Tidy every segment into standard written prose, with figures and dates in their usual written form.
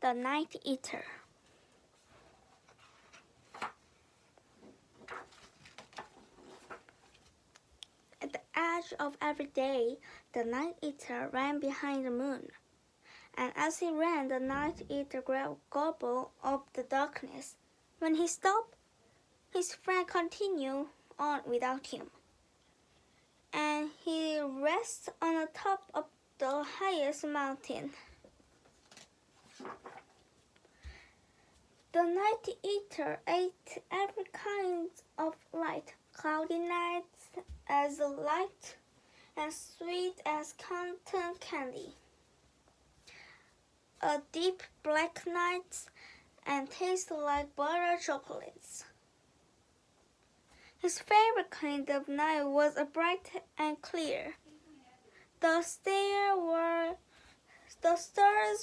The Night Eater. At the edge of every day, the Night Eater ran behind the moon. And as he ran, the Night Eater grabbed a gobble of the darkness. When he stopped, his friend continued on without him. And he rested on the top of the highest mountain. The Night Eater ate every kind of light, cloudy nights as light and sweet as cotton candy, a deep black nights and taste like butter chocolates. His favorite kind of night was a bright and clear. The stars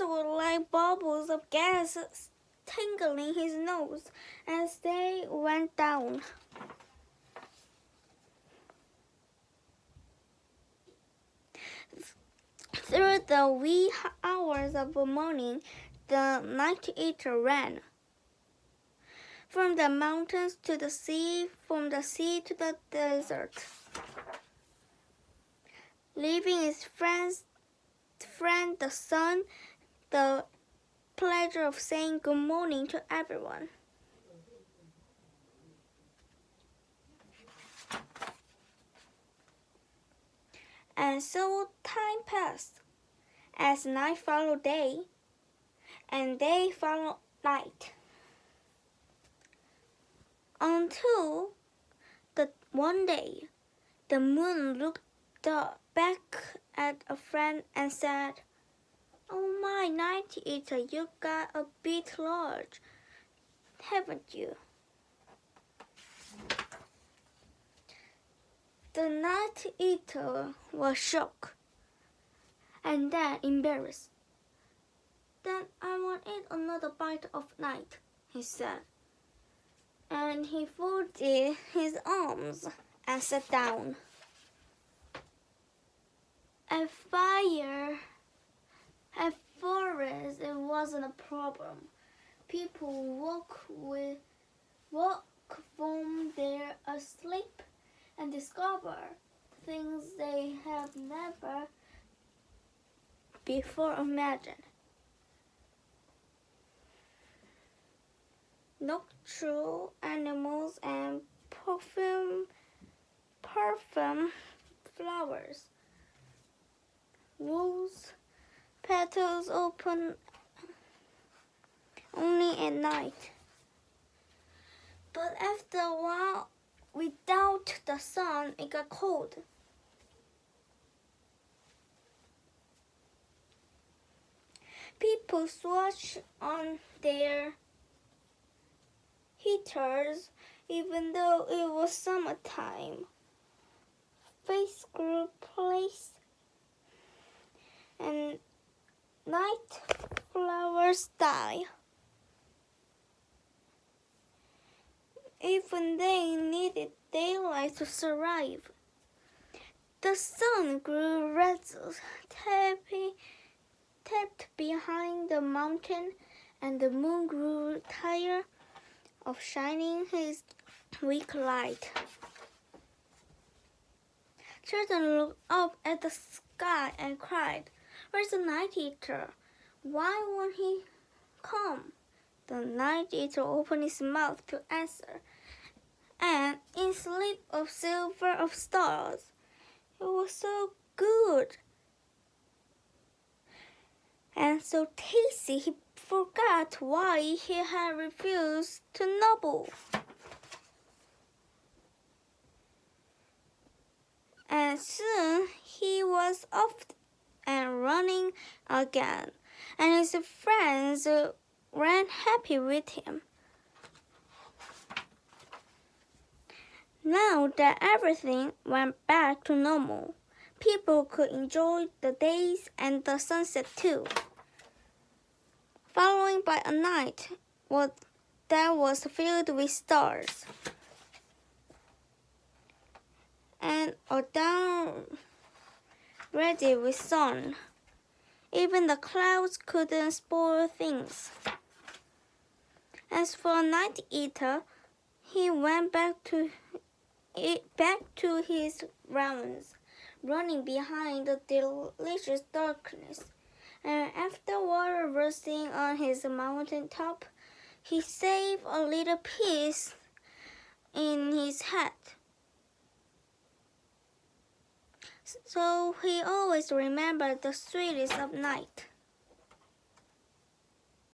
were like bubbles of gases tingling his nose as they went down. Through the wee hours of the morning, the Night Eater ran. From the mountains to the sea, from the sea to the desert, leaving his friend the sun the pleasure of saying good morning to everyone. And so time passed, as night followed day, and day followed night, until one day the moon looked back at a friend and said, "Oh, my Night Eater, you got a bit large, haven't you?" The Night Eater was shocked and then embarrassed. "Then I won't eat another bite of night," he said. And he folded his arms and sat down. At forest, it wasn't a problem. People walk from there asleep and discover things they have never before imagined. Nocturnal animals and perfume flowers. Rose petals open only at night. But after a while, without the sun, it got cold. People switched on their heaters even though it was summertime. Face grew place and night flowers die. Even they needed daylight to survive. The sun grew restless, tapped behind the mountain, and the moon grew tired of shining his weak light. Children looked up at the sky and cried, "Where's the Night Eater? Why won't he come?" The Night Eater opened his mouth to answer, and in sleep of silver of stars, it was so good and so tasty he forgot why he had refused to nibble. And soon he was off and running again, and his friends ran happy with him. Now that everything went back to normal, people could enjoy the days and the sunset too, followed by a night that was filled with stars, and a dawn ready with sun. Even the clouds couldn't spoil things. As for Night Eater, he went back to his rounds, running behind the delicious darkness. And after water bursting on his mountain top, he saved a little piece in his hat. So he always remembered the sweetest of night.